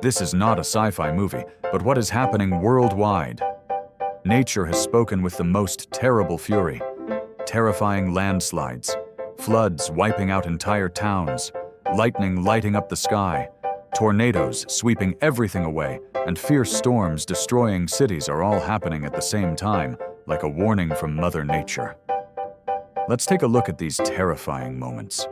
This is not a sci-fi movie, but what is happening worldwide. Nature has spoken with the most terrible fury. Terrifying landslides, floods wiping out entire towns, lightning lighting up the sky, tornadoes sweeping everything away, and fierce storms destroying cities are all happening at the same time, like a warning from Mother Nature. Let's take a look at these terrifying moments.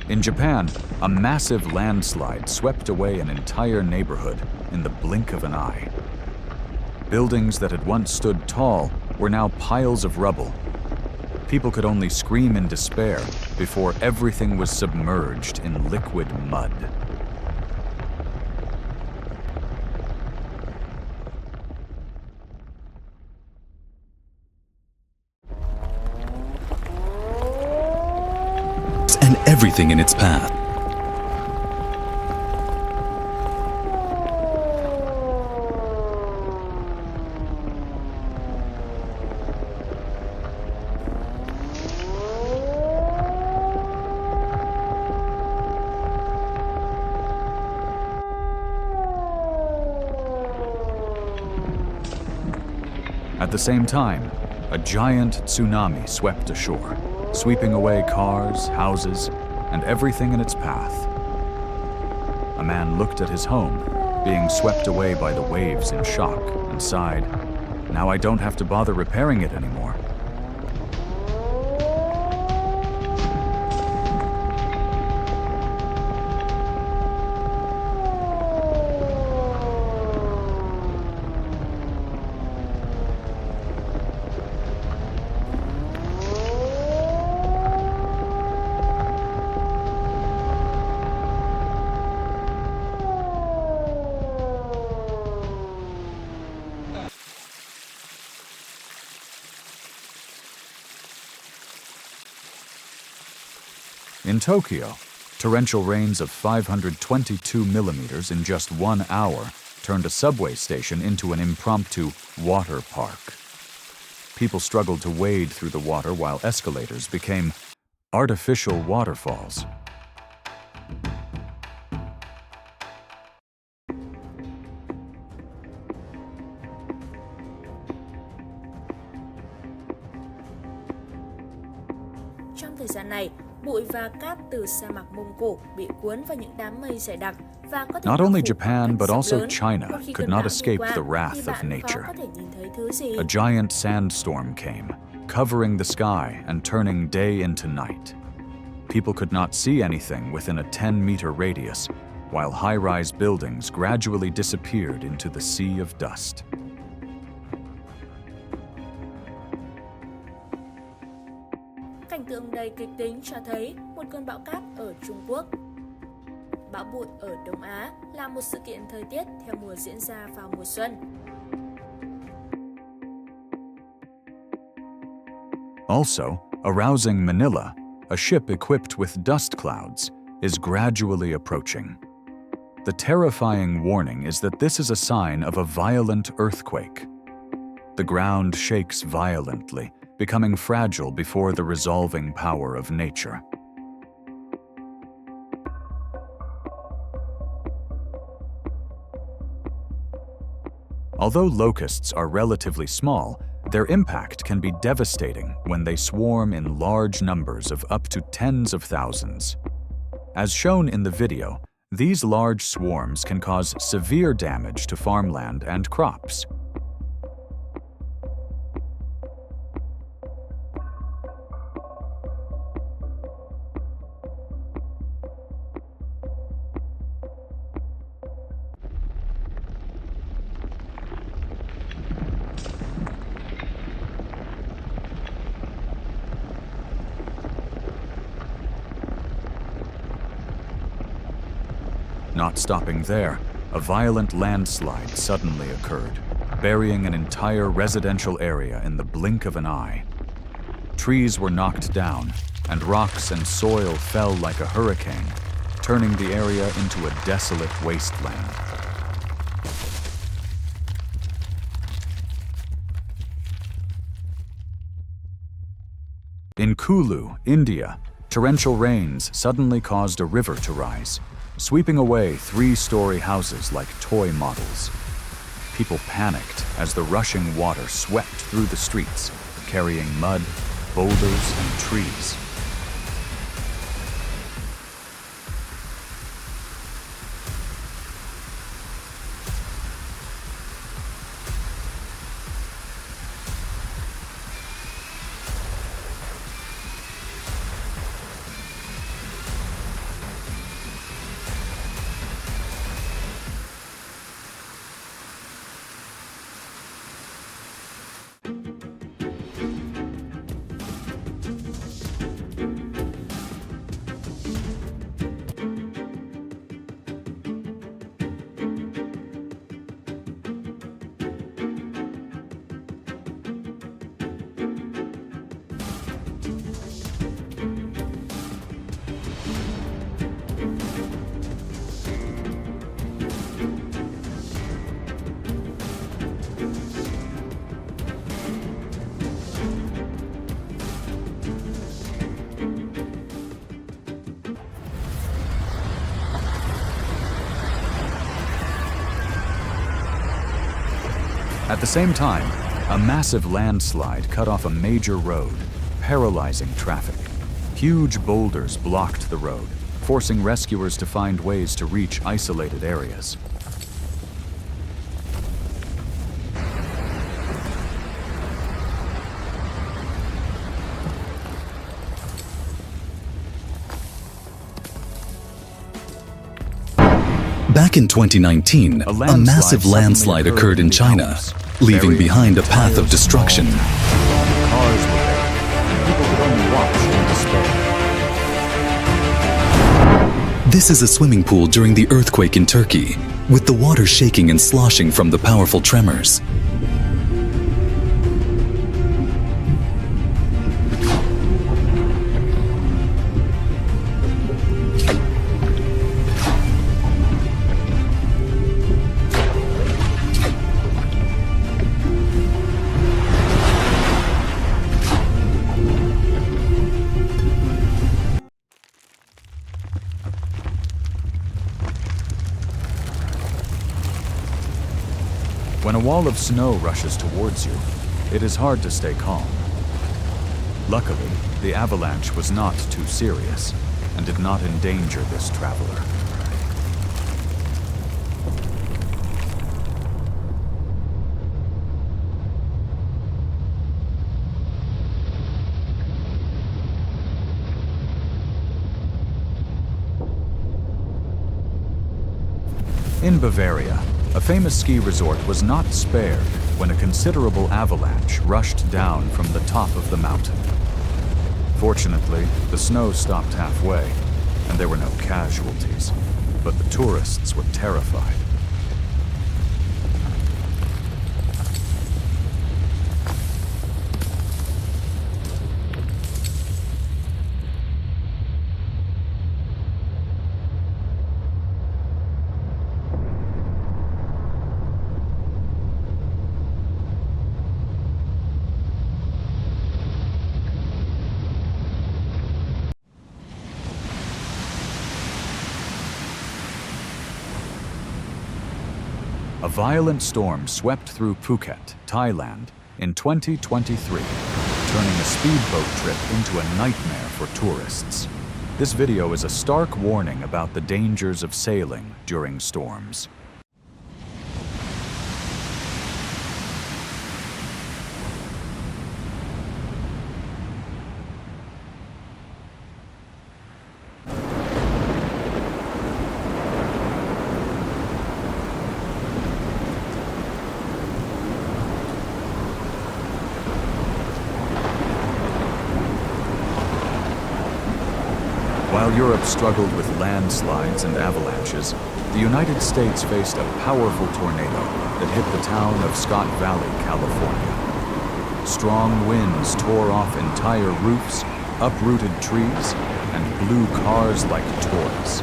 In Japan, a massive landslide swept away an entire neighborhood in the blink of an eye. Buildings that had once stood tall were now piles of rubble. People could only scream in despair before everything was submerged in liquid mud. And everything in its path. At the same time, a giant tsunami swept ashore, sweeping away cars, houses, and everything in its path. A man looked at his home, being swept away by the waves in shock, and sighed, "Now I don't have to bother repairing it anymore." In Tokyo, torrential rains of 522 millimeters in just 1 hour turned a subway station into an impromptu water park. People struggled to wade through the water while escalators became artificial waterfalls. Trong thời gian này, bụi và cát từ sa mạc Mông Cổ bị cuốn vào những đám mây dày đặc và có thể Not only bao phủ Japan, một but rộng also lớn. China Một khi could cơn not bão đi escape qua, the thì wrath of bạn khó nature. có thể nhìn thấy thứ gì. A giant sandstorm came, covering the sky and turning day into night. People could not see anything within a 10-meter radius, while high-rise buildings gradually disappeared into the sea of dust. Cảnh tượng đầy kịch tính cho thấy một cơn bão cát ở Trung Quốc. Bão bụi ở Đông Á là một sự kiện thời tiết theo mùa diễn ra vào mùa xuân. Also, arousing Manila, a ship equipped with dust clouds, is gradually approaching. The terrifying warning is that this is a sign of a violent earthquake. The ground shakes violently, becoming fragile before the resolving power of nature. Although locusts are relatively small, their impact can be devastating when they swarm in large numbers of up to tens of thousands. As shown in the video, these large swarms can cause severe damage to farmland and crops. Not stopping there, a violent landslide suddenly occurred, burying an entire residential area in the blink of an eye. Trees were knocked down, and rocks and soil fell like a hurricane, turning the area into a desolate wasteland. In Kulu, India, torrential rains suddenly caused a river to rise, sweeping away 3-story houses like toy models. People panicked as the rushing water swept through the streets, carrying mud, boulders, and trees. At the same time, a massive landslide cut off a major road, paralyzing traffic. Huge boulders blocked the road, forcing rescuers to find ways to reach isolated areas. Back in 2019, a massive landslide occurred in China, leaving behind a path of destruction. Cars were buried, and people could only watch in despair. This is a swimming pool during the earthquake in Turkey, with the water shaking and sloshing from the powerful tremors. When a wall of snow rushes towards you, it is hard to stay calm. Luckily, the avalanche was not too serious and did not endanger this traveler. In Bavaria, a famous ski resort was not spared when a considerable avalanche rushed down from the top of the mountain. Fortunately, the snow stopped halfway, and there were no casualties, but the tourists were terrified. A violent storm swept through Phuket, Thailand, in 2023, turning a speedboat trip into a nightmare for tourists. This video is a stark warning about the dangers of sailing during storms. While Europe struggled with landslides and avalanches, the United States faced a powerful tornado that hit the town of Scott Valley, California. Strong winds tore off entire roofs, uprooted trees, and blew cars like toys.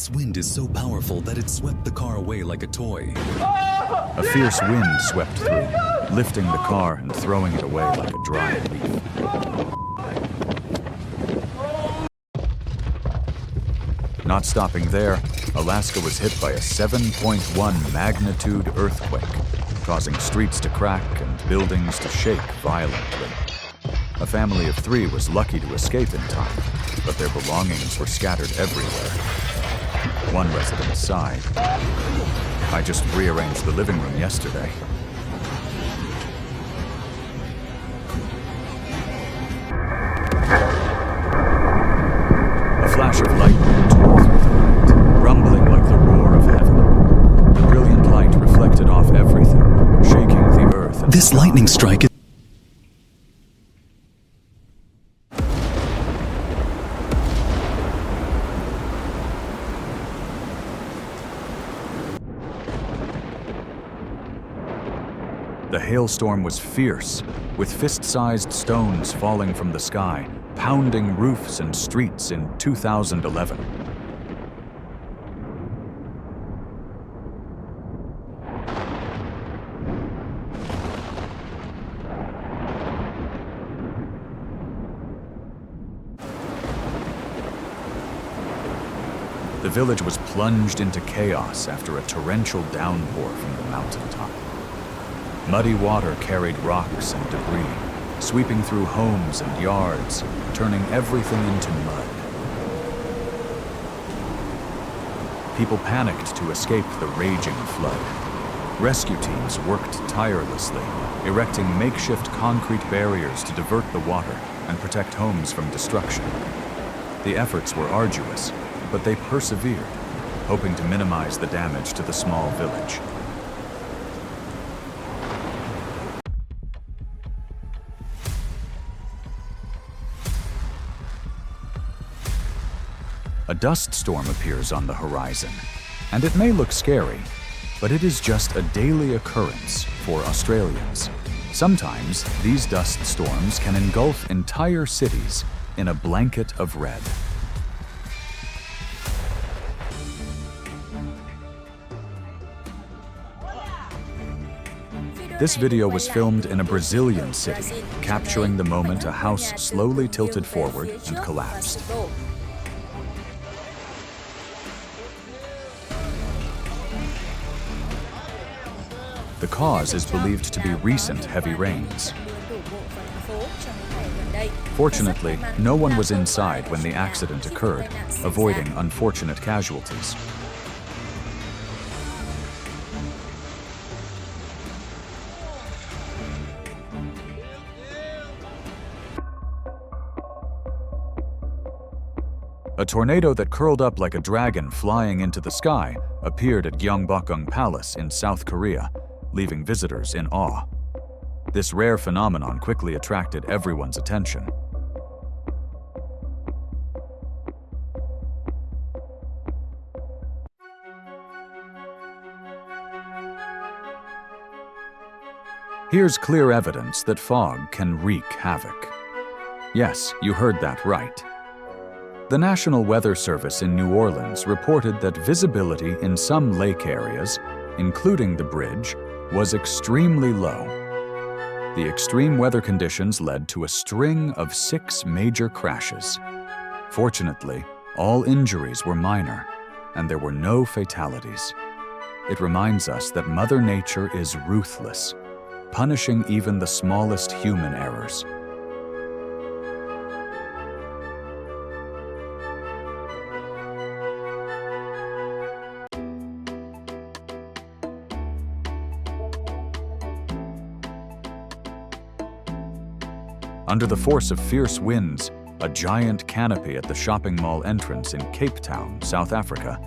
This wind is so powerful that it swept the car away like a toy. A fierce wind swept through, lifting the car and throwing it away like a dry leaf. Not stopping there, Alaska was hit by a 7.1 magnitude earthquake, causing streets to crack and buildings to shake violently. A family of 3 was lucky to escape in time, but their belongings were scattered everywhere. One resident sighed. "I just rearranged the living room yesterday." A flash of lightning tore through the night, rumbling like the roar of heaven. The brilliant light reflected off everything, shaking the earth. And This sky. lightning strike is The hailstorm was fierce, with fist-sized stones falling from the sky, pounding roofs and streets in 2011. The village was plunged into chaos after a torrential downpour from the mountaintop. Muddy water carried rocks and debris, sweeping through homes and yards, turning everything into mud. People panicked to escape the raging flood. Rescue teams worked tirelessly, erecting makeshift concrete barriers to divert the water and protect homes from destruction. The efforts were arduous, but they persevered, hoping to minimize the damage to the small village. A dust storm appears on the horizon, and it may look scary, but it is just a daily occurrence for Australians. Sometimes these dust storms can engulf entire cities in a blanket of red. This video was filmed in a Brazilian city, capturing the moment a house slowly tilted forward and collapsed. The cause is believed to be recent heavy rains. Fortunately, no one was inside when the accident occurred, avoiding unfortunate casualties. A tornado that curled up like a dragon flying into the sky appeared at Gyeongbokgung Palace in South Korea, leaving visitors in awe. This rare phenomenon quickly attracted everyone's attention. Here's clear evidence that fog can wreak havoc. Yes, you heard that right. The National Weather Service in New Orleans reported that visibility in some lake areas, including the bridge, was extremely low. The extreme weather conditions led to a string of 6 major crashes. Fortunately, all injuries were minor, and there were no fatalities. It reminds us that Mother Nature is ruthless, punishing even the smallest human errors. Under the force of fierce winds, a giant canopy at the shopping mall entrance in Cape Town, South Africa,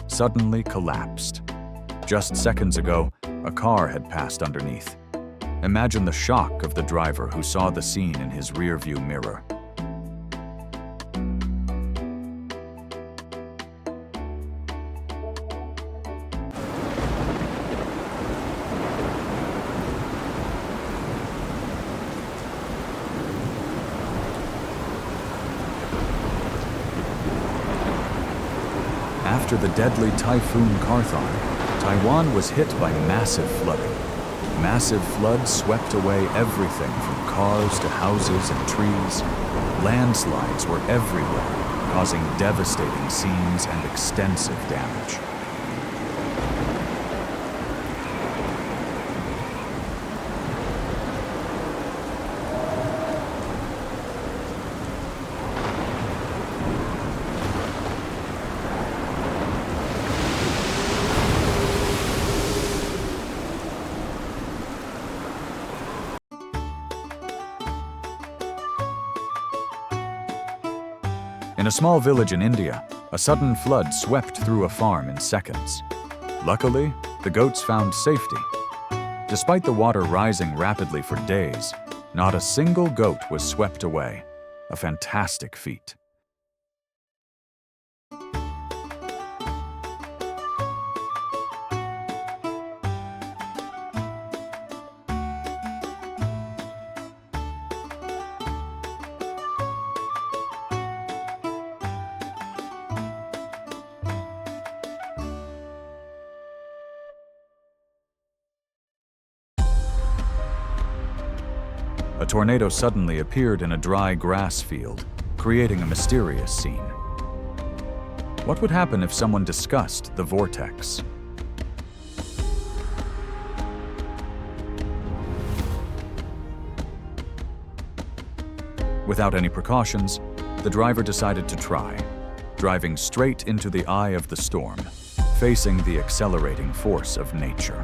suddenly collapsed. Just seconds ago, a car had passed underneath. Imagine the shock of the driver who saw the scene in his rearview mirror. After the deadly Typhoon Carthon, Taiwan was hit by massive flooding. Massive floods swept away everything from cars to houses and trees. Landslides were everywhere, causing devastating scenes and extensive damage. In a small village in India, a sudden flood swept through a farm in seconds. Luckily, the goats found safety. Despite the water rising rapidly for days, not a single goat was swept away. A fantastic feat. A tornado suddenly appeared in a dry grass field, creating a mysterious scene. What would happen if someone discussed the vortex? Without any precautions, the driver decided to try, driving straight into the eye of the storm, facing the accelerating force of nature.